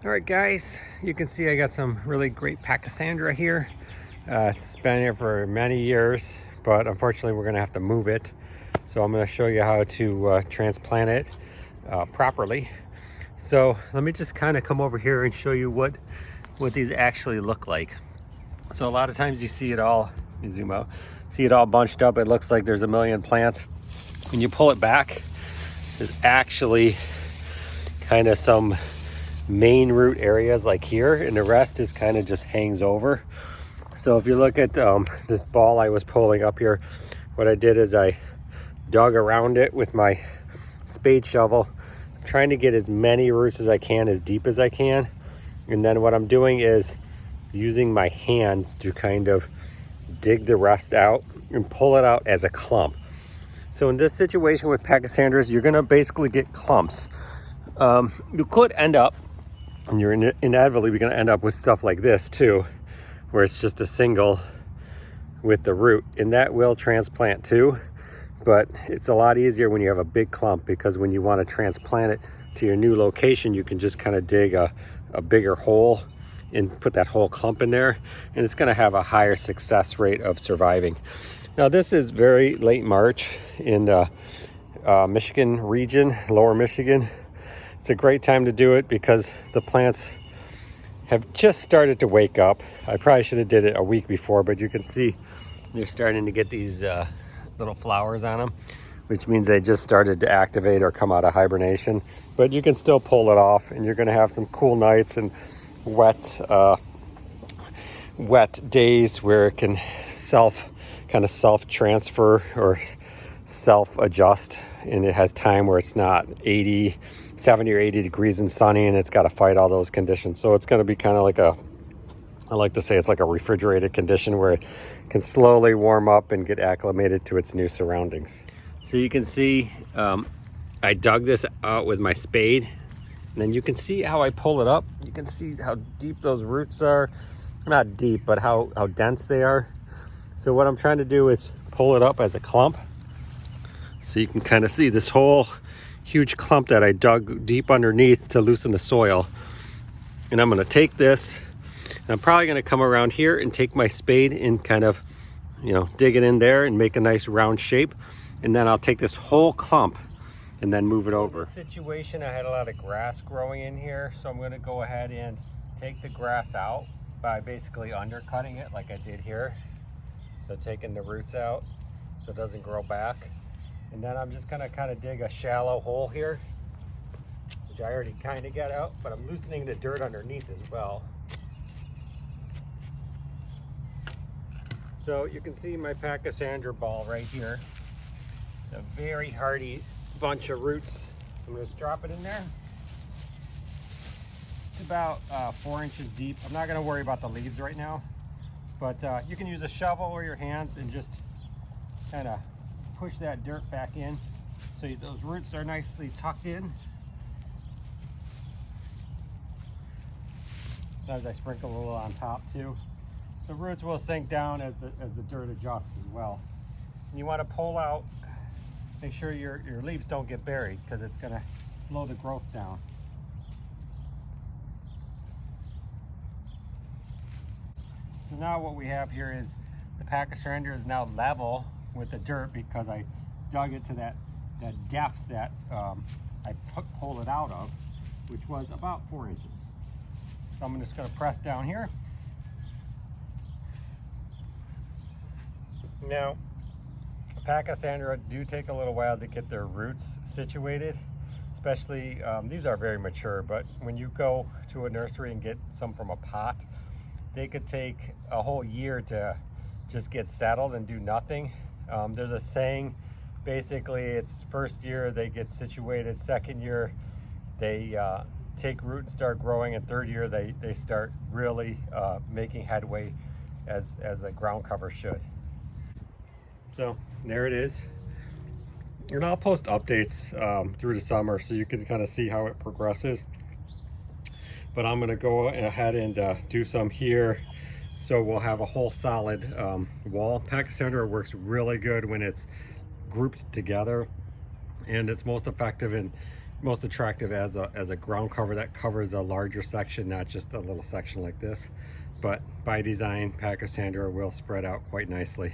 All right, guys, you can see I got some really great Pachysandra here. It's been here for many years, but unfortunately we're gonna have to move it. So I'm gonna show you how to transplant it properly. So let me just kind of come over here and show you what these actually look like. So a lot of times you see it all, let me zoom out, see it all bunched up. It looks like there's a million plants. When you pull it back, there's actually kind of some main root areas like here, and the rest is kind of just hangs over. So if you look at this ball I was pulling up here, what I did is I dug around it with my spade shovel. I'm trying to get as many roots as I can, as deep as I can, and then what I'm doing is using my hands to kind of dig the rest out and pull it out as a clump. So in this situation with Pachysandras, you're going to basically get clumps. You could end up, and you're inevitably going to end up with stuff like this too, where it's just a single with the root, and that will transplant too. But it's a lot easier when you have a big clump, because when you want to transplant it to your new location, you can just kind of dig a bigger hole and put that whole clump in there, and it's going to have a higher success rate of surviving. Now this is very late March in the Michigan region, lower Michigan. It's a great time to do it because the plants have just started to wake up. I probably should have did it a week before, but you can see they're starting to get these little flowers on them, which means they just started to activate or come out of hibernation. But you can still pull it off, and you're going to have some cool nights and wet days where it can self transfer or self adjust, and it has time where it's not 70 or 80 degrees and sunny, and it's got to fight all those conditions. So it's going to be kind of like I like to say it's like a refrigerated condition where it can slowly warm up and get acclimated to its new surroundings. So you can see I dug this out with my spade, and then you can see how I pull it up. You can see how deep those roots are. Not deep, but how dense they are. So what I'm trying to do is pull it up as a clump. So you can kind of see this whole huge clump that I dug deep underneath to loosen the soil. And I'm going to take this, and I'm probably going to come around here and take my spade and kind of, dig it in there and make a nice round shape. And then I'll take this whole clump and then move it over. In this situation, I had a lot of grass growing in here, so I'm going to go ahead and take the grass out by basically undercutting it like I did here. So taking the roots out so it doesn't grow back. And then I'm just gonna kind of dig a shallow hole here, which I already kind of got out, but I'm loosening the dirt underneath as well. So you can see my Pachysandra ball right here. It's a very hardy bunch of roots. I'm gonna just drop it in there. It's about 4 inches deep. I'm not gonna worry about the leaves right now, but you can use a shovel or your hands and just kind of push that dirt back in so those roots are nicely tucked in. Sometimes I sprinkle a little on top too. The roots will sink down as the dirt adjusts as well. And you want to pull out, make sure your leaves don't get buried, because it's going to slow the growth down. So now what we have here is the Pachysandra is now level with the dirt, because I dug it to that depth that I pulled it out of, which was about 4 inches. So I'm just going to press down here. Now, Pachysandra do take a little while to get their roots situated, especially these are very mature, but when you go to a nursery and get some from a pot, they could take a whole year to just get settled and do nothing. There's a saying, basically it's first year they get situated, second year they take root and start growing, and third year they start really making headway as a ground cover should. So there it is. And I'll post updates through the summer so you can kind of see how it progresses. But I'm gonna go ahead and do some here. So we'll have a whole solid wall. Pachysandra works really good when it's grouped together, and it's most effective in most attractive as a ground cover that covers a larger section, not just a little section like this. But by design, Pachysandra will spread out quite nicely.